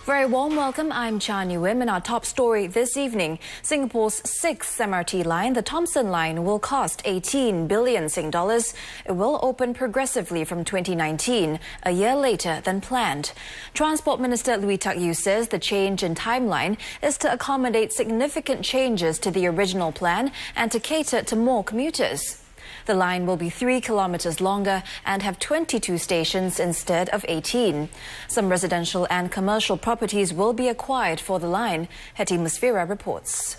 Very warm welcome. I'm Chan Yuim, and our top story this evening. Singapore's 6th MRT line, the Thomson Line, will cost 18 billion Sing dollars. It will open progressively from 2019, a year later than planned. Transport Minister Lui Tak Yew says the change in timeline is to accommodate significant changes to the original plan and to cater to more commuters. The line will be 3 kilometers longer and have 22 stations instead of 18. Some residential and commercial properties will be acquired for the line. Hetty Musfira reports.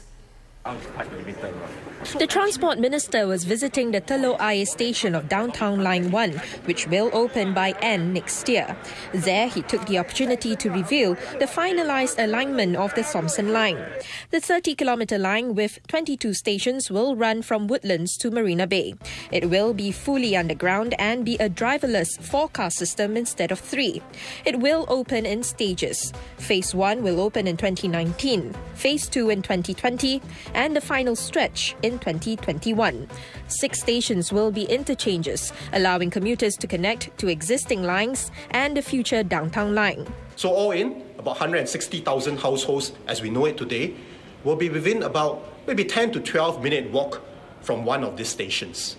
The Transport Minister was visiting the Telok Ayer station of Downtown Line 1, which will open by end next year. There, he took the opportunity to reveal the finalised alignment of the Thomson Line. The 30-kilometre line with 22 stations will run from Woodlands to Marina Bay. It will be fully underground and be a driverless 4-car system instead of 3. It will open in stages. Phase 1 will open in 2019, Phase 2 in 2020, and the final stretch in 2021. 6 stations will be interchanges, allowing commuters to connect to existing lines and the future downtown line. So all in, about 160,000 households as we know it today will be within about maybe 10 to 12 minute walk from one of these stations.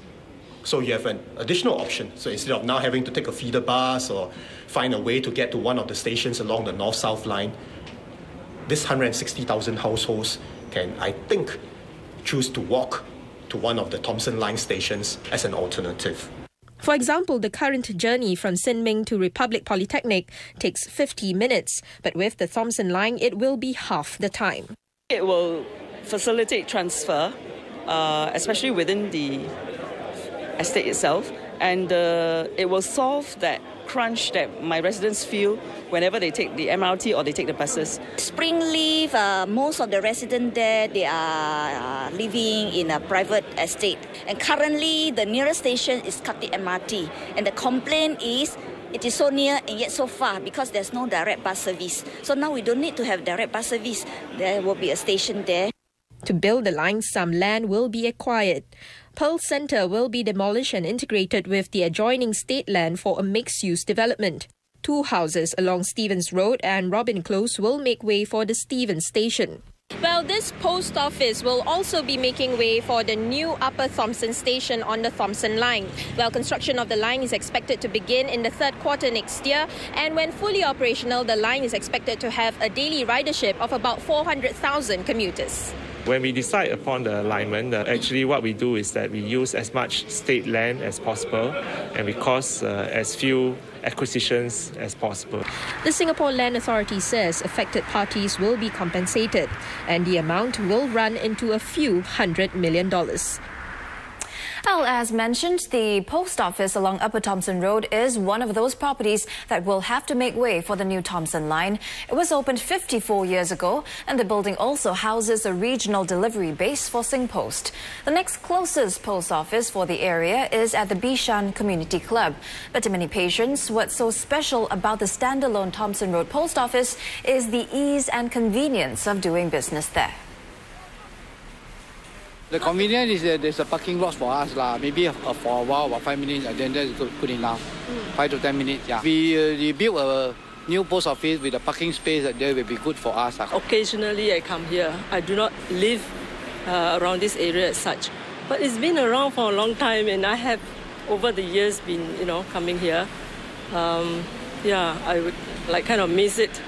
So you have an additional option. So instead of now having to take a feeder bus or find a way to get to one of the stations along the north-south line, this 160,000 households can, I think, choose to walk to one of the Thomson Line stations as an alternative. For example, the current journey from Sin Ming to Republic Polytechnic takes 50 minutes, but with the Thomson Line, it will be half the time. It will facilitate transfer, especially within the estate itself, and it will solve that crunch that my residents feel whenever they take the MRT or they take the buses. Spring leave, most of the residents there, they are living in a private estate. And currently, the nearest station is Kati MRT. And the complaint is, it is so near and yet so far because there's no direct bus service. So now we don't need to have direct bus service. There will be a station there. To build the line, some land will be acquired. Pearl Centre will be demolished and integrated with the adjoining state land for a mixed-use development. 2 houses along Stevens Road and Robin Close will make way for the Stevens station. Well, this post office will also be making way for the new Upper Thomson station on the Thomson Line. Well, construction of the line is expected to begin in the 3rd quarter next year, and when fully operational, the line is expected to have a daily ridership of about 400,000 commuters. When we decide upon the alignment, actually what we do is that we use as much state land as possible and we cost as few acquisitions as possible. The Singapore Land Authority says affected parties will be compensated and the amount will run into a few $100 million. Well, as mentioned, the post office along Upper Thomson Road is one of those properties that will have to make way for the new Thomson Line. It was opened 54 years ago, and the building also houses a regional delivery base for Singpost. The next closest post office for the area is at the Bishan Community Club. But to many patients, what's so special about the standalone Thomson Road post office is the ease and convenience of doing business there. The convenience is that there's a parking lot for us, maybe for a while, about 5 minutes, and then that's good enough. 5 to 10 minutes, yeah. We built a new post office with a parking space that will be good for us. Occasionally I come here. I do not live around this area as such. But it's been around for a long time, and I have, over the years, been, coming here. I would kind of miss it.